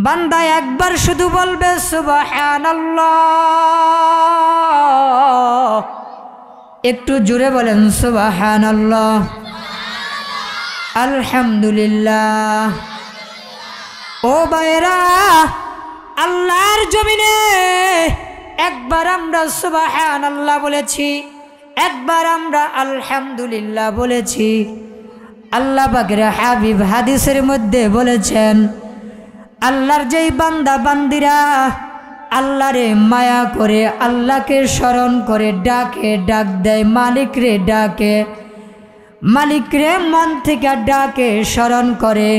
বান্দা একবার শুধু বলবে সুবহানাল্লাহ, একটু জোরে বলেন সুবহানাল্লাহ, আলহামদুলিল্লাহ। ও ভাইরা, আল্লাহর জমিনে একবার আমরা সুবহানাল্লাহ বলেছি, একবার আমরা আলহামদুলিল্লাহ বলেছি। আল্লাহ পাকের হাবিব হাদিসের মধ্যে বলেছেন, আল্লাহর যেই বান্দা বান্দিরা আল্লাহরে মায়া করে, আল্লাহকে স্মরণ করে ডাকে, ডাক দেয়, মালিক রে ডাকে, মালিক রে মন থেকে ডাকে, স্মরণ করে,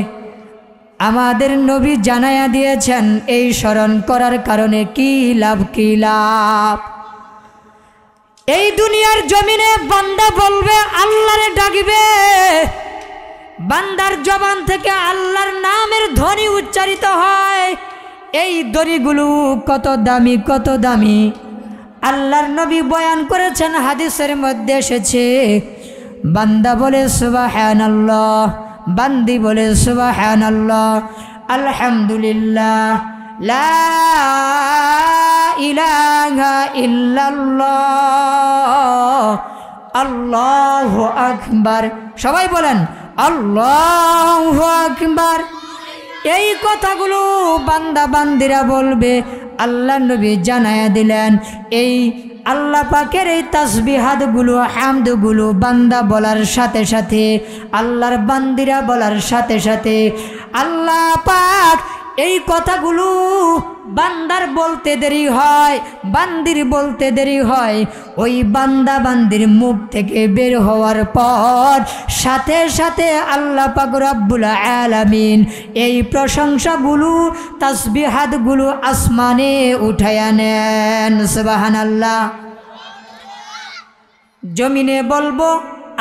আমাদের নবী জানায়া দিয়েছেন এই স্মরণ করার কারণে কি লাভ, কি লাভ। এই দুনিয়ার জমিনে বান্দা বলবে, আল্লাহরে ডাকবে, বান্দার জবান থেকে আল্লাহর নামের ধ্বনি উচ্চারিত হয়। এই ধ্বনিগুলো কত দামি, কত দামি। আল্লাহর নবী বয়ান করেছেন, হাদিসের মধ্যে এসেছে, বান্দা বলে সুবহানাল্লাহ, বান্দি বলে সুবহানাল্লাহ, আলহামদুলিল্লাহ, লা ইলাহা ইল্লাল্লাহ, আল্লাহু আকবার। সবাই বলেন আল্লাহু আকবার। এই কথাগুলো বান্দা বান্দিরা বলবে। আল্লাহ নবী জানায়া দিলেন, এই আল্লাহ পাকের এই তাসবিহাতগুলো, হামদগুলো বান্দা বলার সাথে সাথে, আল্লাহর বান্দিরা বলার সাথে সাথে আল্লাহ পাক এই কথাগুলো বান্দার বলতে দেরি হয়, বান্দির বলতে দেরি হয়। ওই বান্দা বান্দির মুখ থেকে বের হওয়ার পর সাথে সাথে আল্লাহ পাক রব্বুল আলামিন এই প্রশংসাগুলো, তাসবিহাতগুলো আসমানে উঠায়া নেন। সুবহানাল্লাহ। জমিনে বলবো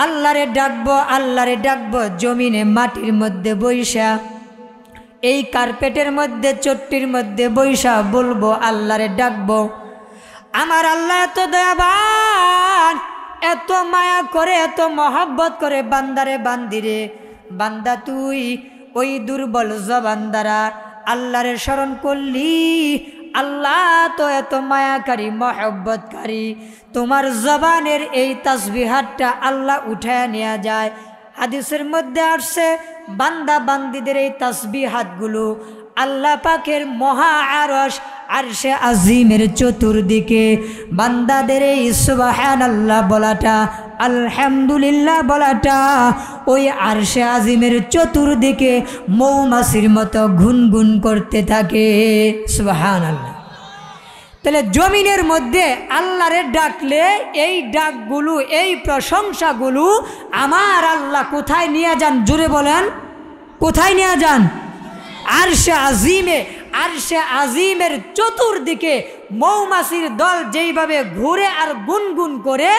আল্লাহরে ডাকবো, আল্লাহরে ডাকবো, জমিনে মাটির মধ্যে বৈশা, এই কার্পেটের মধ্যে, চট্টির মধ্যে বৈশা বলবো আল্লাহরে ডাকবো। আমার আল্লাহ এত দয়াবান, এত মায়া করে, এত মহব্বত করে বান্দারে, বান্দিরে। বান্দা তুই ওই দুর্বল জবান দ্বারা আল্লাহরে স্মরণ করলি, আল্লাহ তো এত মায়াকারী, মহব্বতকারী, তোমার জবানের এই তাসবিহাতটা আল্লাহ উঠায়া নেওয়া যায়। হাদিসের মধ্যে আসছে, বান্দা বান্দিদের এই তাসবিহাতগুলো আল্লাহ পাকের মহা আরশ, আরশে আজিমের চতুর্দিকে বান্দাদের এই সুবহানাল্লাহ বলাটা, আলহামদুলিল্লাহ বলাটা ওই আরশে আজিমের চতুর্দিকে মৌমাছির মতো গুনগুন করতে থাকে। সুবহানাল্লাহ। তাহলে জমিনের মধ্যে আল্লাহরে ডাকলে এই ডাকগুলো, এই প্রশংসাগুলো আমার আল্লাহ কোথায় নিয়ে যান? জোরে বলেন, কোথায় নিয়ে যান? আরশে আজিমে। আরশে আজিমের চতুর্দিকে মৌমাছির দল যেইভাবে ঘুরে আর গুনগুন করে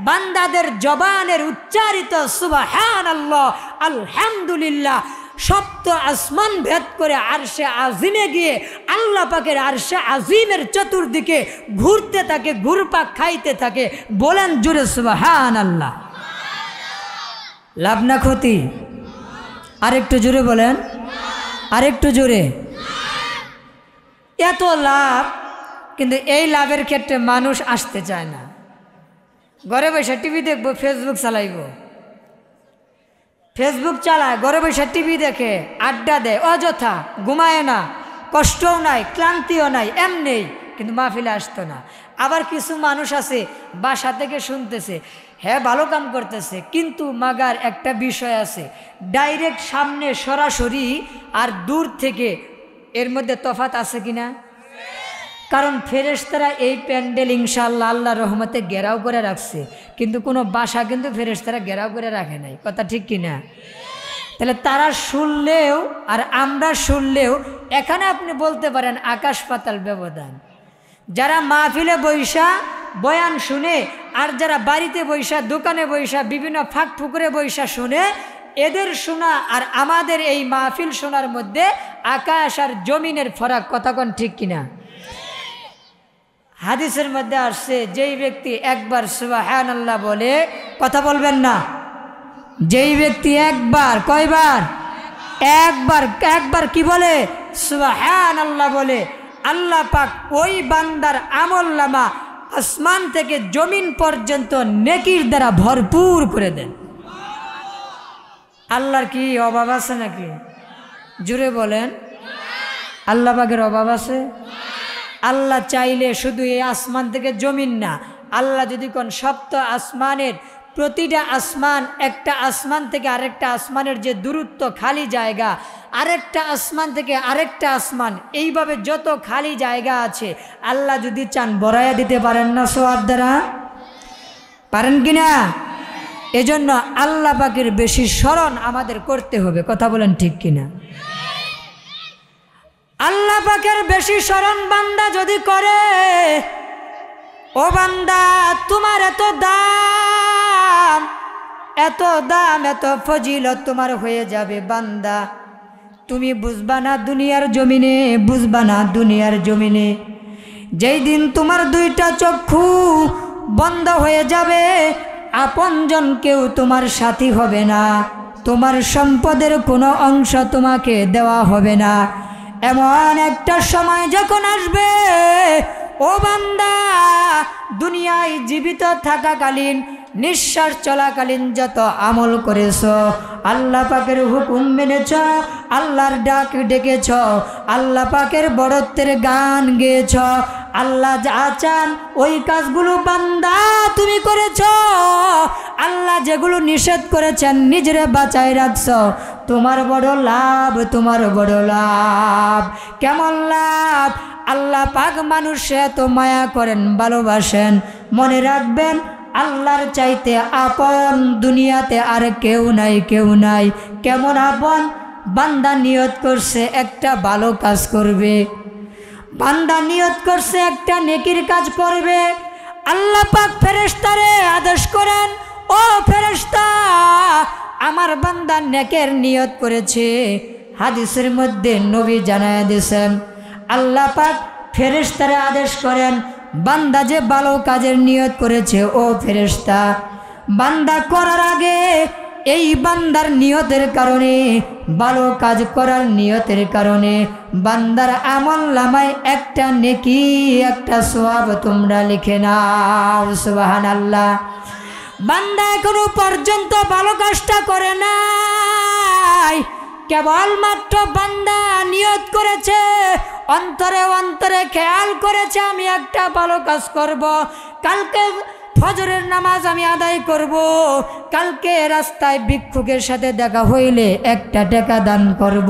বান্দাদের জবানের উচ্চারিত সুবহানাল্লাহ, আলহামদুলিল্লাহ সপ্ত আসমান ভেদ করে আরশে আজিমে গিয়ে আল্লাহ পাকের আরশে আজিমের চতুর্দিকে ঘুরতে থাকে, ঘুরপাক খাইতে থাকে। বলেন জোরে সুবহানাল্লাহ। লাভ না ক্ষতি? আরেকটু জোরে বলেন, আরেকটু জোরে। এত লাভ, কিন্তু এই লাভের ক্ষেত্রে মানুষ আসতে চায় না। ঘরে বসে টিভি দেখবো, ফেসবুক চালাইব, ফেসবুক চালায়, ঘরে বসে টিভি দেখে, আড্ডা দেয়, অযথা ঘুমায় না, কষ্টও নাই, ক্লান্তিও নাই, এমনি, কিন্তু মাহফিলে আসতো না। আবার কিছু মানুষ আছে বাসা থেকে শুনতেছে, হ্যাঁ ভালো কাম করতেছে, কিন্তু মাগার একটা বিষয় আছে, ডাইরেক্ট সামনে সরাসরি আর দূর থেকে এর মধ্যে তফাৎ আছে কিনা? কারণ ফেরেশতারা এই প্যান্ডেল ইনশাআল্লাহ আল্লাহর রহমতে ঘেরাও করে রাখছে, কিন্তু কোনো বাসা কিন্তু ফেরেশতারা ঘেরাও করে রাখে নাই। কথা ঠিক কিনা? তাহলে তারা শুনলেও আর আমরা শুনলেও এখানে আপনি বলতে পারেন আকাশ পাতাল ব্যবধান। যারা মাহফিলে বৈশা বয়ান শুনে আর যারা বাড়িতে বৈশা, দোকানে বৈশা, বিভিন্ন ফাঁক ফুকুরে বৈশা শুনে, এদের শোনা আর আমাদের এই মাহফিল শোনার মধ্যে আকাশ আর জমিনের ফারাক। কথা কোন ঠিক কিনা? হাদিসের মধ্যে আসছে, যেই ব্যক্তি একবার সুবহানাল্লাহ বলে, কথা বলবেন না, যেই ব্যক্তি একবার, কয়বার? একবার, একবার কি বলে? সুবহানাল্লাহ বলে আল্লাহ পাক ওই বান্দার আমলনামা আসমান থেকে জমিন পর্যন্ত নেকির দ্বারা ভরপুর করে দেন। আল্লাহর কি অভাব আছে নাকি? জুড়ে বলেন, আল্লাহ পাকের অভাব আছে? আল্লাহ চাইলে শুধু এই আসমান থেকে জমিন না, আল্লাহ যদি কোন সপ্ত আসমানের প্রতিটা আসমান, একটা আসমান থেকে আরেকটা আসমানের যে দূরত্ব, খালি জায়গা, আরেকটা আসমান থেকে আরেকটা আসমান, এইভাবে যত খালি জায়গা আছে আল্লাহ যদি চান বড়াইয়া দিতে পারেন না সওয়াব দ্বারা? পারেন কিনা? এজন্য আল্লাহ পাকের বেশি স্মরণ আমাদের করতে হবে। কথা বলেন ঠিক কিনা? আল্লাহ পাকের বেশি স্মরণ বান্দা যদি করে, ও বান্দা তোমার এত দাম, এত দাম, এত ফজিলত তোমার হয়ে যাবে বান্দা, তুমি বুঝবা না দুনিয়ার জমিনে, বুঝবা না দুনিয়ার জমিনে। যেই দিন তোমার দুইটা চক্ষু বন্ধ হয়ে যাবে, আপনজন কেউ তোমার সাথী হবে না, তোমার সম্পদের কোনো অংশ তোমাকে দেওয়া হবে না। এমন একটা সময় যখন আসবে, ও বান্দা দুনিয়ায় জীবিত থাকাকালীন, নিঃশ্বাস চলাকালীন যত আমল করেছ, আল্লাহ পাকের হুকুম মেনেছ, আল্লাহর ডাক ডেকেছ, আল্লাহ পাকের বড়ত্বের গান গেয়েছ, আল্লাহ যা চান ওই কাজগুলো বান্দা তুমি করেছ, আল্লাহ যেগুলো নিষেধ করেছেন নিজেরে বাঁচায় রাখছ, তোমার বড় লাভ, তোমার বড় লাভ। কেমন লাভ? আল্লাহ পাক মানুষে এত মায়া করেন, ভালোবাসেন। মনে রাখবেন আল্লাহর চাইতে আপন দুনিয়াতে আর কেউ নাই, কেউ নাই। কেমন আপন? বান্দা নিয়ত করছে একটা ভালো কাজ করবে, বান্দা নিয়ত করছে একটা নেকির কাজ করবে, আল্লাহ পাক ফেরেশতারে আদেশ করেন, ও ফেরেশতা আমার বান্দা নেকের নিয়ত করেছে। হাদিসের মধ্যে নবী জানায় দিয়েছেন, আল্লাহ পাক ফেরেশতারে আদেশ করেন, বান্দা যে ভালো কাজের নিয়ত করেছে, ও ফেরেশতা বান্দা করার আগে এই বান্দার নিয়তের কারণে, ভালো কাজ করার নিয়তের কারণে বান্দার আমলনামায় একটা নেকি, একটা সওয়াব তোমরা লিখে নাও। সুবহানাল্লাহ। বান্দা এখনো পর্যন্ত ভালো কাজটা করে নাই, কেবলমাত্র বান্দা নিয়ত করেছে, অন্তরে অন্তরে খেয়াল করেছে আমি একটা ভালো কাজ করব, কালকে ফজরের নামাজ আমি আদায় করব, কালকে রাস্তায় ভিক্ষুকের সাথে দেখা হইলে একটা টাকা দান করব।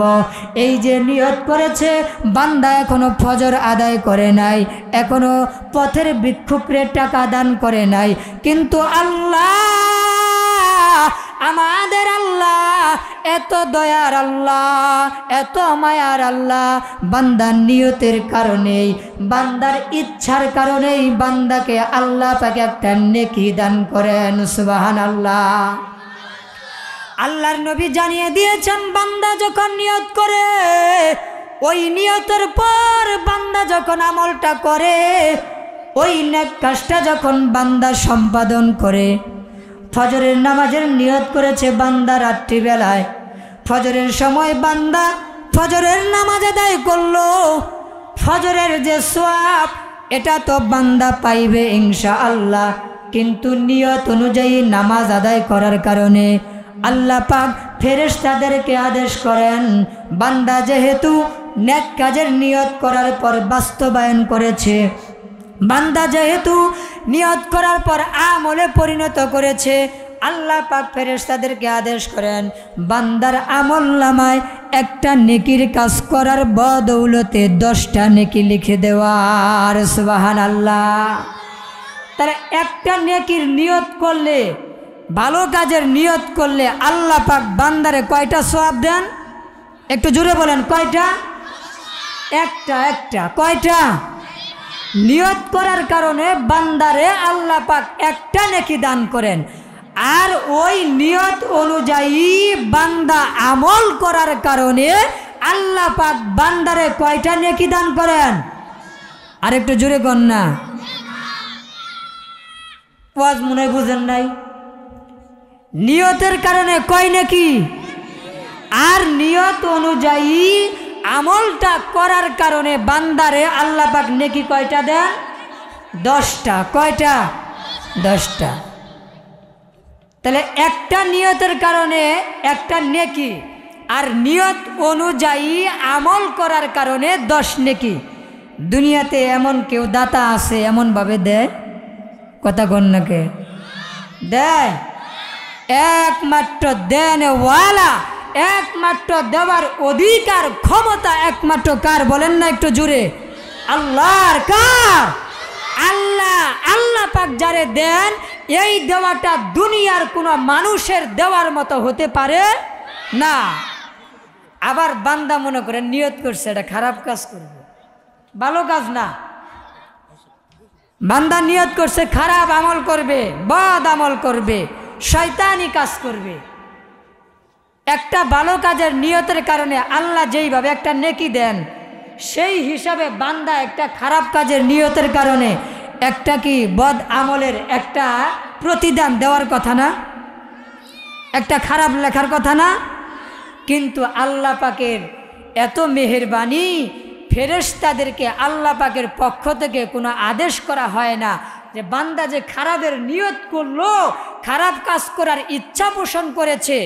এই যে নিয়ত করেছে, বান্দা এখনো ফজর আদায় করে নাই, এখনো পথের ভিক্ষুকরে টাকা দান করে নাই, কিন্তু আল্লাহ, আমাদের আল্লাহ এত দয়ার আল্লাহ, এত মায়ার আল্লাহ, বান্দার নিয়তের কারণেই, বান্দার ইচ্ছার কারণেই বান্দাকে আল্লাহ পাক একটা নেকি দান করেন। সুবহানাল্লাহ। আল্লাহর নবী জানিয়ে দিয়েছেন, বান্দা যখন নিয়ত করে, ওই নিয়তের পর বান্দা যখন আমলটা করে, ওই নেক কাজটা যখন বান্দা সম্পাদন করে, ফজরের নামাজের নিয়ত করেছে বান্দা রাত্রিবেলায়, ফজরের সময় বান্দা ফজরের নামাজ আদায় করলো, ফজরের যে সওয়াব এটা তো বান্দা পাইবে ইনশাআল্লাহ, কিন্তু নিয়ত অনুযায়ী নামাজ আদায় করার কারণে আল্লাহ পাক ফেরেশতাদেরকে আদেশ করেন, বান্দা যেহেতু নেক কাজের নিয়ত করার পর বাস্তবায়ন করেছে, বান্দা যেহেতু নিয়ত করার পর আমলে পরিণত করেছে, আল্লাহ পাক ফেরেশতাদেরকে আদেশ করেন বান্দার আমলনামায় একটা নেকির কাজ করার বদৌলতে 10টা নেকি লিখে দেওয়ার। সুবহানাল্লাহ। তারা একটা নেকির নিয়ত করলে, ভালো কাজের নিয়ত করলে আল্লাহ পাক বান্দারে কয়টা সওয়াব দেন? একটু জোরে বলেন, কয়টা? একটা। একটা কয়টা? নিয়ত করার কারণে বান্দারে আল্লাহ পাক একটা নেকি দান করেন, আর ওই নিয়ত অনুযায়ী বান্দা আমল করার কারণে আল্লাহ পাক বান্দারে কয়টা নেকি দান করেন? আর একটু জোরে কর না, ওয়াজ মনে হয় বুঝেন নাই। নিয়তের কারণে কয় নেকি, আর নিয়ত অনুযায়ী আমলটা করার কারণে বান্দারে আল্লাহ পাক নেকি কয়টা দেন? 10টা। কয়টা? 10টা। তাহলে একটা নিয়তের কারণে একটা নেকি, আর নিয়ত অনুযায়ী আমল করার কারণে 10 নেকি। দুনিয়াতে এমন কেউ দাতা আছে এমনভাবে দেয়? কথা গণ্যকে দেয়? একমাত্র দেনওয়ালা, একমাত্র দেওয়ার অধিকার ক্ষমতা একমাত্র কার বলেন না একটু জুড়ে? আল্লাহর। কার? আল্লাহ। আল্লাহ পাক যারে দেন এই দেওয়াটা দুনিয়ার কোনো মানুষের দেওয়ার মতো হতে পারে না। আবার বান্দা মনে করে নিয়ত করছে এটা খারাপ কাজ করবে, ভালো কাজ না। বান্দা নিয়ত করছে খারাপ আমল করবে, বদ আমল করবে, শয়তানি কাজ করবে। একটা ভালো কাজের নিয়তের কারণে আল্লাহ যেইভাবে একটা নেকি দেন, সেই হিসাবে বান্দা একটা খারাপ কাজের নিয়তের কারণে একটা কি বদ আমলের একটা প্রতিদান দেওয়ার কথা না? একটা খারাপ লেখার কথা না? কিন্তু আল্লাহ পাকের এত মেহেরবানি, ফেরেশতাদেরকে আল্লাহ পাকের পক্ষ থেকে কোনো আদেশ করা হয় না যে বান্দা যে খারাপের নিয়ত করলো, খারাপ কাজ করার ইচ্ছা পোষণ করেছে,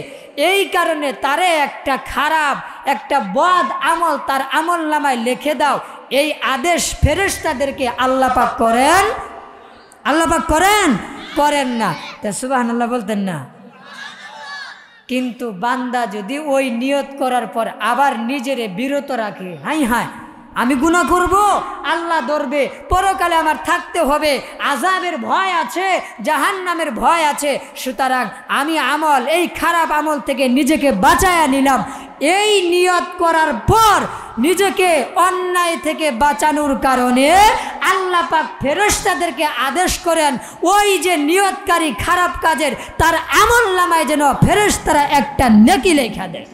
এই কারণে তারে একটা খারাপ একটা বদ আমল তার আমল নামায় লিখে দাও, এই আদেশ ফেরেশতাদেরকে আল্লাহ পাক করেন? আল্লাহ পাক করেন? করেন না। তা সুবহানাল্লাহ বলতেন না? কিন্তু বান্দা যদি ওই নিয়ত করার পর আবার নিজেরে বিরত রাখে, হাই হাই আমি গুনাহ করব, আল্লাহ ধরবে, পরকালে আমার থাকতে হবে, আযাবের ভয় আছে, জাহান্নামের ভয় আছে, সুতরাং আমি আমল এই খারাপ আমল থেকে নিজেকে বাঁচায়া নিলাম। এই নিয়ত করার পর নিজেকে অন্যায় থেকে বাঁচানোর কারণে আল্লাহ পাক ফেরেশতাদেরকে আদেশ করেন ওই যে নিয়তকারী খারাপ কাজের তার আমল নামায় যেন ফেরেশতারা একটা নেকি লেখা দেয়।